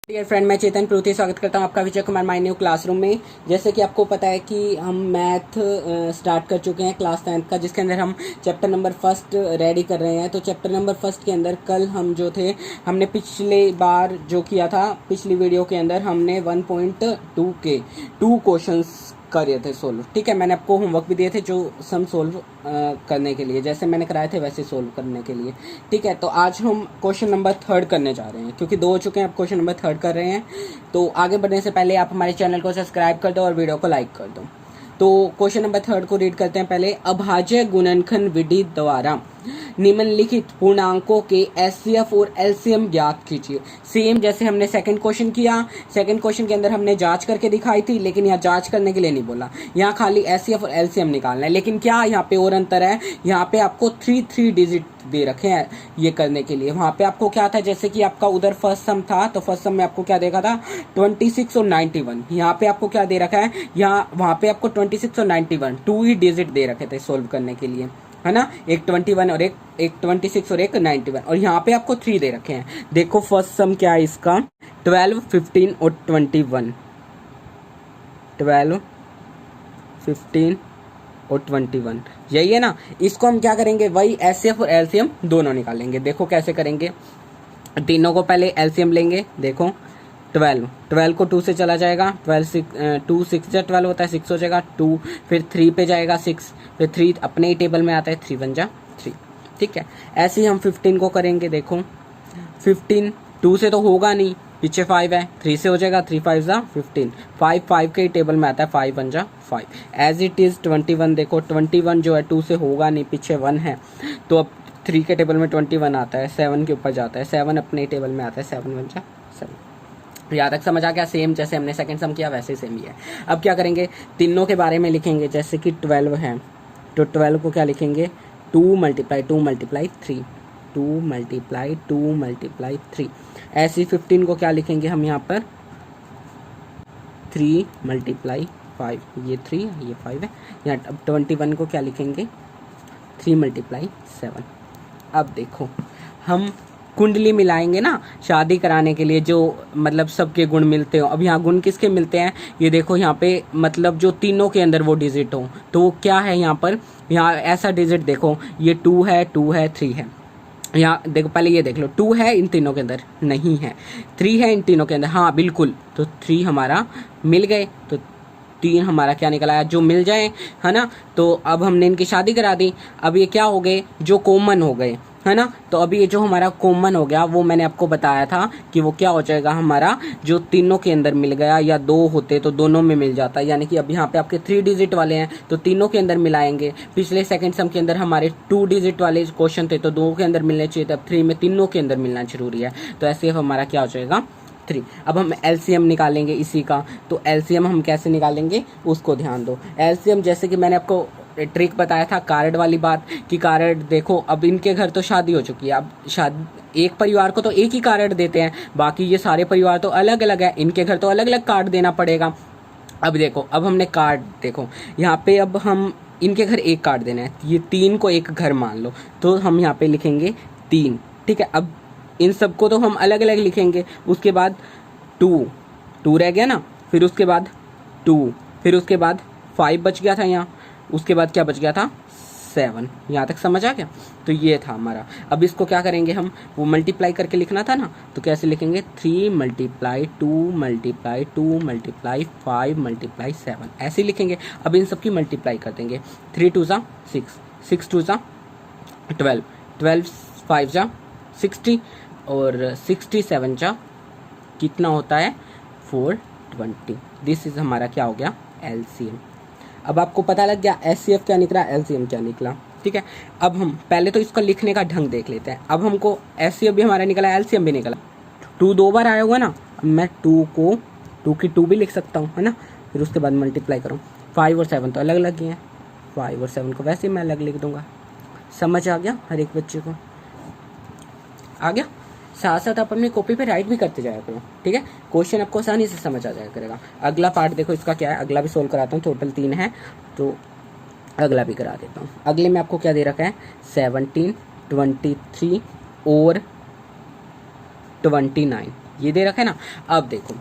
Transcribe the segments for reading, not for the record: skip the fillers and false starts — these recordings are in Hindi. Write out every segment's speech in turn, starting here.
डियर फ्रेंड, मैं चेतन प्रोती स्वागत करता हूं आपका Vijay Kumar my new classroom में। जैसे कि आपको पता है कि हम मैथ स्टार्ट कर चुके हैं क्लास 10th का, जिसके अंदर हम चैप्टर नंबर फर्स्ट रेडी कर रहे हैं। तो चैप्टर नंबर फर्स्ट के अंदर कल हम जो थे, हमने पिछले बार जो किया था, पिछली वीडियो के अंदर हमने 1.2 के 2 क्वेश्चंस करे थे सोल्व। ठीक है, मैंने आपको होमवर्क भी दिए थे जो सम सोल्व करने के लिए, जैसे मैंने कराए थे वैसे सोल्व करने के लिए। ठीक है, तो आज हम क्वेश्चन नंबर 3 करने जा रहे हैं, क्योंकि 2 हो चुके हैं, अब क्वेश्चन नंबर 3 कर रहे हैं। तो आगे बढ़ने से पहले आप हमारे चैनल को सब्सक्राइब कर दो और वीडियो को लाइक कर दो। तो क्वेश्चन नंबर 3 को रीड करते हैं पहले। अभाज्य गुणनखंड विधि द्वारा निम्नलिखित पूर्णांकों के एचसीएफ और एलसीएम ज्ञात कीजिए। सेम जैसे हमने सेकंड क्वेश्चन किया, सेकंड क्वेश्चन के अंदर हमने जांच करके दिखाई थी, लेकिन यहाँ जांच करने के लिए नहीं बोला, यहाँ खाली एचसीएफ और एलसीएम निकालना है। लेकिन क्या यहाँ पे और अंतर है, यहाँ पे आपको 3 डिजिट दे रखे हैं ये करने के लिए। वहां पे आपको क्या था, जैसे कि आपका उधर फर्स्ट सम था, तो फर्स्ट सम में आपको क्या देखा था 26 और 91। यहाँ पे आपको क्या दे रखा है, यहाँ वहां पे आपको 26 और 91 2 ही डिजिट दे रखे थे सोल्व करने के लिए, है ना। एक 21 और एक 26 और एक 91, और यहाँ पे आपको 3 दे रखे हैं। देखो फर्स्ट सम क्या है इसका, 12, 15 और 21। 12, 15 और 21 यही है ना। इसको हम क्या करेंगे, वही एचसीएफ और एलसीएम दोनों निकालेंगे। देखो कैसे करेंगे, तीनों को पहले एलसीएम लेंगे। देखो 12 को 2 से चला जाएगा, 2 6 जा 12 होता है, 6 हो जाएगा 2, फिर 3 पे जाएगा 6, फिर 3 अपने ही टेबल में आता है, 3 1 जा 3। ठीक है, ऐसे ही हम 15 को करेंगे। देखो 15 2 से तो होगा नहीं, पीछे 5 है, 3 से हो जाएगा, 3 5 जा 15, 5 के ही टेबल में आता है, 5 1 जा 5। एज इट इज 21, देखो 21 जो है 2 से होगा नहीं, पीछे 1 है, तो अब 3 के टेबल में 21 आता है, 7 के ऊपर जाता है, 7 अपने टेबल में आता है, 7 1 जा 7। यहाँ तक समझ आ गया। सेम जैसे हमने सेकंड सम किया वैसे ही सेम ही है। अब क्या करेंगे, तीनों के बारे में लिखेंगे। जैसे कि 12 है, तो 12 को क्या लिखेंगे, 2 × 2 × 3, 2 × 2 × 3। ऐसे 15 को क्या लिखेंगे हम यहाँ पर, 3 × 5, ये 3 ये 5 है। यहाँ अब 21 को क्या लिखेंगे, 3 × 7। अब देखो हम कुंडली मिलाएंगे ना शादी कराने के लिए, जो मतलब सबके गुण मिलते हो। अब यहाँ गुण किसके मिलते हैं, ये देखो यहाँ पे मतलब जो तीनों के अंदर वो डिजिट हो, तो वो क्या है यहाँ पर, यहाँ ऐसा डिजिट देखो, ये 2 है 3 है। यहाँ देखो पहले ये देख लो, 2 है इन तीनों के अंदर नहीं है, 3 है इन तीनों के अंदर, हाँ बिल्कुल, तो 3 हमारा मिल गए, तो 3 हमारा क्या निकला है, जो मिल जाए, है ना। तो अब हमने इनकी शादी करा दी। अब ये क्या हो गए, जो कॉमन हो गए, है ना। तो अभी ये जो हमारा कॉमन हो गया, वो मैंने आपको बताया था कि वो क्या हो जाएगा हमारा, जो तीनों के अंदर मिल गया, या 2 होते तो दोनों में मिल जाता, यानी कि अब यहाँ पे आपके 3 डिजिट वाले हैं तो तीनों के अंदर मिलाएंगे। पिछले सेकंड सम के अंदर हमारे 2 डिजिट वाले क्वेश्चन थे, तो 2 के अंदर मिलने चाहिए थे, अब 3 में तीनों के अंदर मिलना जरूरी है, तो ऐसे हमारा क्या हो जाएगा 3। अब हम एलसीएम निकालेंगे इसी का, तो एलसीएम हम कैसे निकालेंगे उसको ध्यान दो। एलसीएम जैसे कि मैंने आपको ट्रिक बताया था कार्ड वाली बात, कि कार्ड देखो, अब इनके घर तो शादी हो चुकी है, अब शादी एक परिवार को तो एक ही कार्ड देते हैं, बाकी ये सारे परिवार तो अलग अलग है, इनके घर तो अलग अलग कार्ड देना पड़ेगा। अब देखो, अब हमने कार्ड देखो यहाँ पे, अब हम इनके घर एक कार्ड देना है, ये 3 को एक घर मान लो, तो हम यहाँ पे लिखेंगे 3। ठीक है, अब इन सबको तो हम अलग अलग लिखेंगे। उसके बाद 2 रह गया ना, फिर उसके बाद 2, फिर उसके बाद 5 बच गया था यहाँ, उसके बाद क्या बच गया था 7। यहाँ तक समझ आ गया, तो ये था हमारा। अब इसको क्या करेंगे हम, वो मल्टीप्लाई करके लिखना था ना, तो कैसे लिखेंगे, 3 × 2 × 2 × 5 × 7, ऐसे लिखेंगे। अब इन सबकी मल्टीप्लाई कर देंगे, 3 2 जा 6, 6 2 जा 12, 12 5 जा 60, और 67 जा कितना होता है 420। दिस इज हमारा क्या हो गया एलसीएम। अब आपको पता लग गया एचसीएफ क्या निकला, एलसीएम क्या निकला। ठीक है, अब हम पहले तो इसका लिखने का ढंग देख लेते हैं। अब हमको एचसीएफ भी हमारा निकला, एलसीएम भी निकला, 2 2 बार आया हुआ ना, अब मैं 2 को 2 की 2 भी लिख सकता हूँ, है ना। फिर उसके बाद मल्टीप्लाई करूँ, 5 और 7 तो अलग अलग ही हैं, 5 और 7 को वैसे ही मैं अलग लिख दूंगा। समझ आ गया हर एक बच्चे को, आ गया। साथ साथ आप अपनी कॉपी पे राइट भी करते जाया करो, ठीक है, क्वेश्चन आपको आसानी से समझ आ जाया करेगा। अगला पार्ट देखो इसका क्या है, अगला भी सोल्व कराता हूँ, टोटल 3 है, तो अगला भी करा देता हूँ। अगले में आपको क्या दे रखा है, 17, 23 और 29, ये दे रखा है ना। अब देखो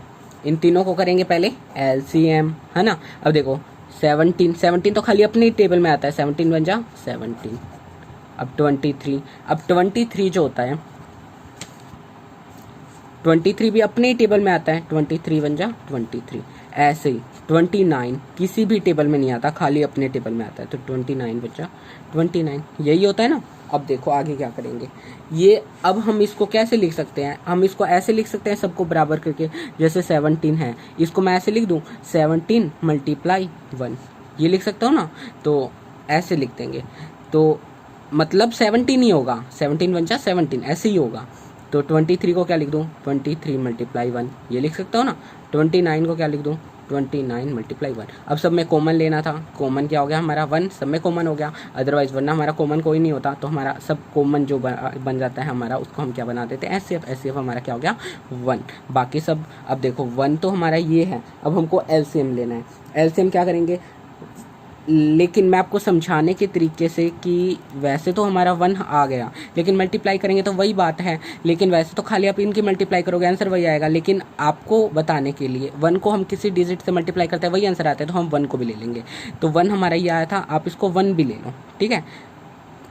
इन तीनों को करेंगे पहले एलसीएम, है ना। अब देखो 17 तो खाली अपने टेबल में आता है, 17 बन जा 17। अब 23 जो होता है 23 भी अपने टेबल में आता है, 23 बन जा 23। ऐसे ही 29 किसी भी टेबल में नहीं आता, खाली अपने टेबल में आता है, तो 29 बचा 29, यही होता है ना। अब देखो आगे क्या करेंगे ये। अब हम इसको कैसे लिख सकते हैं, हम इसको ऐसे लिख सकते हैं सबको बराबर करके, जैसे 17 है, इसको मैं ऐसे लिख दूं 17 × 1, ये लिख सकता हूँ ना। तो ऐसे लिख देंगे तो मतलब 17 ही होगा, 17 बन जा 17, ऐसे ही होगा। तो 23 को क्या लिख दूँ 23 × 1, ये लिख सकता हूँ ना। 29 को क्या लिख दूँ 29 × 1। अब सब में कॉमन लेना था, कॉमन क्या हो गया हमारा 1, सब में कॉमन हो गया, अदरवाइज वरना हमारा कॉमन कोई नहीं होता, तो हमारा सब कॉमन जो बन जाता है हमारा, उसको हम क्या बना देते हैं एचसीएफ हमारा क्या हो गया 1, बाकी सब। अब देखो 1 तो हमारा ये है, अब हमको एलसीएम लेना है। एलसीएम क्या करेंगे, लेकिन मैं आपको समझाने के तरीके से कि वैसे तो हमारा 1 आ गया, लेकिन मल्टीप्लाई करेंगे तो वही बात है, लेकिन वैसे तो खाली आप इनकी मल्टीप्लाई करोगे आंसर वही आएगा, लेकिन आपको बताने के लिए 1 को हम किसी डिजिट से मल्टीप्लाई करते हैं वही आंसर आता है, तो हम 1 को भी ले लेंगे। तो 1 हमारा ये आया था, आप इसको 1 भी ले लो, ठीक है।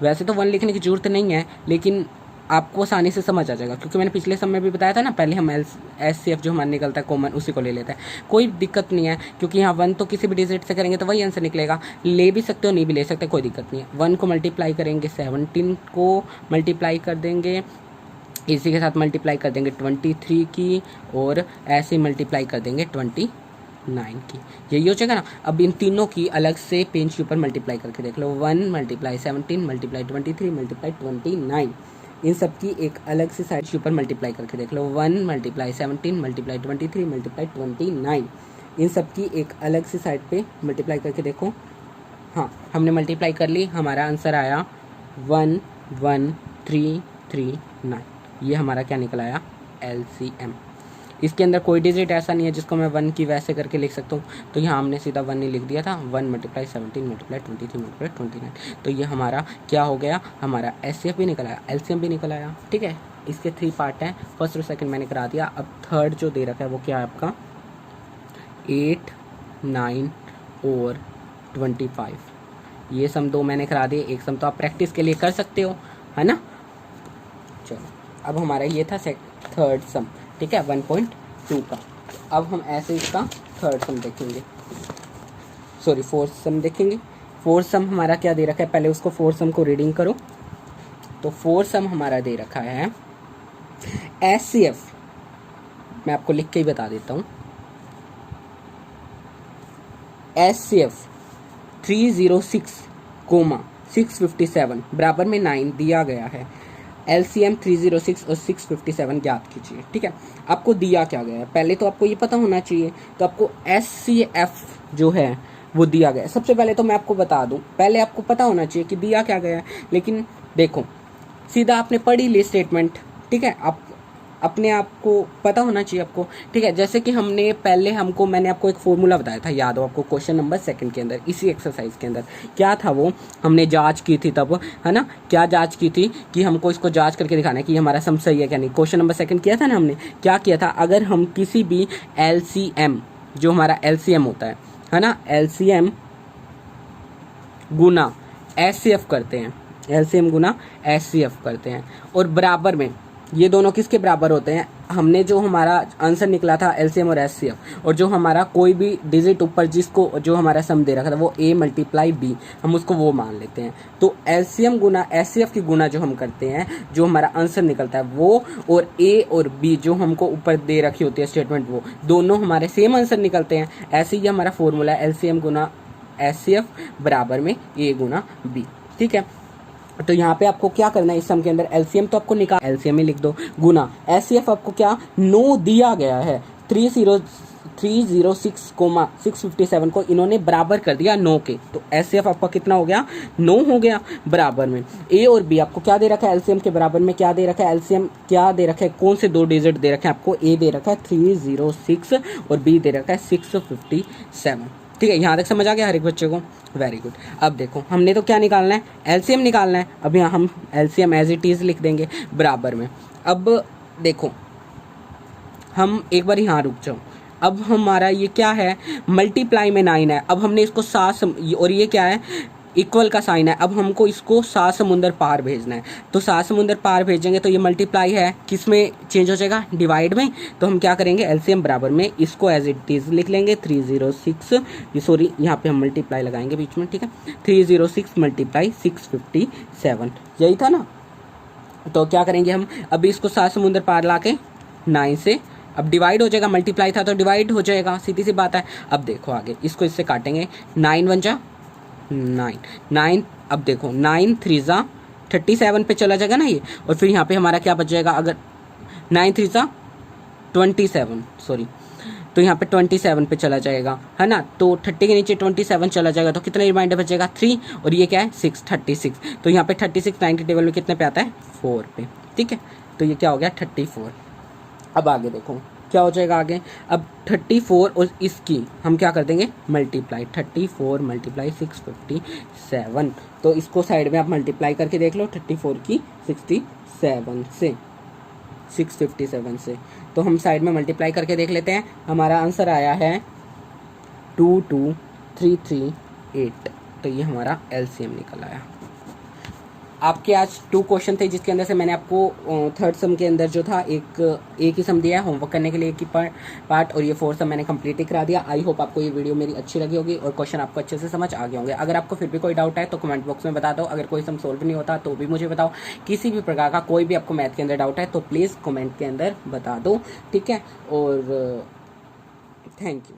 वैसे तो 1 लिखने की जरूरत नहीं है, लेकिन आपको आसानी से समझ आ जाएगा, क्योंकि मैंने पिछले समय भी बताया था ना, पहले हम एचसीएफ जो हमारा निकलता है कॉमन उसी को ले लेते हैं, कोई दिक्कत नहीं है, क्योंकि यहाँ 1 तो किसी भी डिजिट से करेंगे तो वही आंसर निकलेगा, ले भी सकते हो नहीं भी ले सकते, कोई दिक्कत नहीं है। 1 को मल्टीप्लाई करेंगे 17 को मल्टीप्लाई कर देंगे, इसी के साथ मल्टीप्लाई कर देंगे 23 की, और ऐसे मल्टीप्लाई कर देंगे 29 की, यही हो जाएगा ना। अब इन तीनों की अलग से पेज के ऊपर मल्टीप्लाई करके देख लो, 1 × 17 × 23 × 29, इन सब की एक अलग से साइड के ऊपर मल्टीप्लाई करके देख लो, 1 × 17 × 23 × 29, इन सब की एक अलग से साइड पे मल्टीप्लाई करके देखो। हाँ हमने मल्टीप्लाई कर ली, हमारा आंसर आया 11339, ये हमारा क्या निकल आया एलसीएम। इसके अंदर कोई डिजिट ऐसा नहीं है जिसको मैं 1 की वैसे करके लिख सकता हूँ, तो यहाँ हमने सीधा 1 ही लिख दिया था, 1 × 17 × 23 × 29, तो ये हमारा क्या हो गया, हमारा एचसीएफ भी निकल आया, एलसीएम भी निकल आया, ठीक है। इसके 3 पार्ट हैं, फर्स्ट और सेकंड मैंने करा दिया। अब थर्ड जो दे रखा है वो क्या है आपका 8, 9 और 25, ये सम 2 मैंने करा दिए, एक सम तो आप प्रैक्टिस के लिए कर सकते हो, है ना। चलो अब हमारा ये था थर्ड सम, ठीक है 1.2 का। अब हम ऐसे इसका थर्ड सम देखेंगे, सॉरी फोर्थ सम देखेंगे। फोर्थ सम हमारा क्या दे रखा है, पहले उसको फोर्थ सम को रीडिंग करो। तो फोर्थ सम हमारा दे रखा है एचसीएफ, मैं आपको लिख के ही बता देता हूँ, एचसीएफ 306,657 बराबर में 9 दिया गया है। एलसीएम 306 और 657 ज्ञात कीजिए, ठीक है। आपको दिया क्या गया है, पहले तो आपको ये पता होना चाहिए, तो आपको एचसीएफ जो है वो दिया गया है। सबसे पहले तो मैं आपको बता दूं, पहले आपको पता होना चाहिए कि दिया क्या गया है, लेकिन देखो सीधा आपने पढ़ी ली स्टेटमेंट, ठीक है, आप अपने आप को पता होना चाहिए आपको, ठीक है। जैसे कि हमने पहले मैंने आपको एक फॉर्मूला बताया था, याद हो आपको, क्वेश्चन नंबर 2 के अंदर, इसी एक्सरसाइज के अंदर क्या था वो हमने जांच की थी तब, है ना। क्या जांच की थी कि हमको इसको जांच करके दिखाना है कि हमारा सम सही है क्या नहीं। क्वेश्चन नंबर 2 किया था ना हमने, क्या किया था, अगर हम किसी भी एलसीएम जो हमारा एलसीएम होता है ना, एलसीएम गुना एचसीएफ करते हैं, एलसीएम गुना एचसीएफ करते हैं, और बराबर में ये दोनों किसके बराबर होते हैं, हमने जो हमारा आंसर निकला था एलसीएम और एचसीएफ, और जो हमारा कोई भी डिजिट ऊपर जिसको जो हमारा सम दे रखा था वो a × b, हम उसको वो मान लेते हैं। तो एलसीएम गुना एचसीएफ की गुना जो हम करते हैं, जो हमारा आंसर निकलता है वो, और a और b जो हमको ऊपर दे रखी होती है स्टेटमेंट, वो दोनों हमारे सेम आंसर निकलते हैं। ऐसे ही हमारा फॉर्मूला है एलसीएम गुना एचसीएफ बराबर में a × b, ठीक है। तो यहाँ पे आपको क्या करना है, इस सम के अंदर एलसीएम तो आपको निकाल, एलसीएम ही लिख दो, गुना एचसीएफ आपको क्या 9 दिया गया है, 306,657 को इन्होंने बराबर कर दिया 9 के, तो एचसीएफ आपका कितना हो गया 9 हो गया। बराबर में ए और बी आपको क्या दे रखा है, एलसीएम के बराबर में क्या दे रखा है, एलसीएम क्या दे रखा है, कौन से 2 डिजिट दे रखे हैं आपको, ए दे रखा है 306 और बी दे रखा है 657, ठीक है। यहाँ तक समझ आ गया हर एक बच्चे को, वेरी गुड। अब देखो हमने तो क्या निकालना है, एलसीएम निकालना है। अब यहाँ हम एलसीएम एज इट इज लिख देंगे बराबर में। अब देखो हम एक बार यहाँ रुक जाओ। अब हमारा ये क्या है, मल्टीप्लाई में 9 है। अब हमने इसको और ये क्या है, इक्वल का साइन है। अब हमको इसको 7 समुंदर पार भेजना है, तो 7 समुंदर पार भेजेंगे तो ये मल्टीप्लाई है, किस में चेंज हो जाएगा, डिवाइड में। तो हम क्या करेंगे, एलसीएम बराबर में इसको एज इट इज लिख लेंगे 306, ये सॉरी यहाँ पे हम मल्टीप्लाई लगाएंगे बीच में, ठीक है। 306 मल्टीप्लाई 657, यही था ना। तो क्या करेंगे हम, अभी इसको 7 समुंदर पार ला के 9 से, अब डिवाइड हो जाएगा, मल्टीप्लाई था तो डिवाइड हो जाएगा, सीधी सी बात है। अब देखो आगे इसको इससे काटेंगे, 9 1 जा 9, अब देखो 9 3 जा 37 पे चला जाएगा ना ये, और फिर यहाँ पे हमारा क्या बच जाएगा, अगर 9 3 जा 27, सॉरी, तो यहाँ पे 27 पे चला जाएगा, है ना। तो 30 के नीचे 27 चला जाएगा तो कितना रिमाइंडर बचेगा, 3, और ये क्या है 6, 36। तो यहाँ पे 36 9 के टेबल में कितने पे आता है, 4 पे, ठीक है। तो ये क्या हो गया 34। अब आगे देखो क्या हो जाएगा आगे, अब 34 और इसकी हम क्या कर देंगे, मल्टीप्लाई, 34 मल्टीप्लाई 657। तो इसको साइड में आप मल्टीप्लाई करके देख लो, 34 की 657 से, तो हम साइड में मल्टीप्लाई करके देख लेते हैं। हमारा आंसर आया है 22338। तो ये हमारा एलसीएम निकल आया। आपके आज 2 क्वेश्चन थे, जिसके अंदर से मैंने आपको थर्ड सम के अंदर जो था एक ही सम दिया है होमवर्क करने के लिए, एक ही पार्ट, और ये 4 सम मैंने कंप्लीट ही करा दिया। आई होप आपको ये वीडियो मेरी अच्छी लगी होगी और क्वेश्चन आपको अच्छे से समझ आ गए होंगे। अगर आपको फिर भी कोई डाउट है तो कमेंट बॉक्स में बता दो। अगर कोई सम सोल्व नहीं होता तो भी मुझे बताओ। किसी भी प्रकार का कोई भी आपको मैथ के अंदर डाउट है तो प्लीज़ कमेंट के अंदर बता दो, ठीक है। और थैंक यू।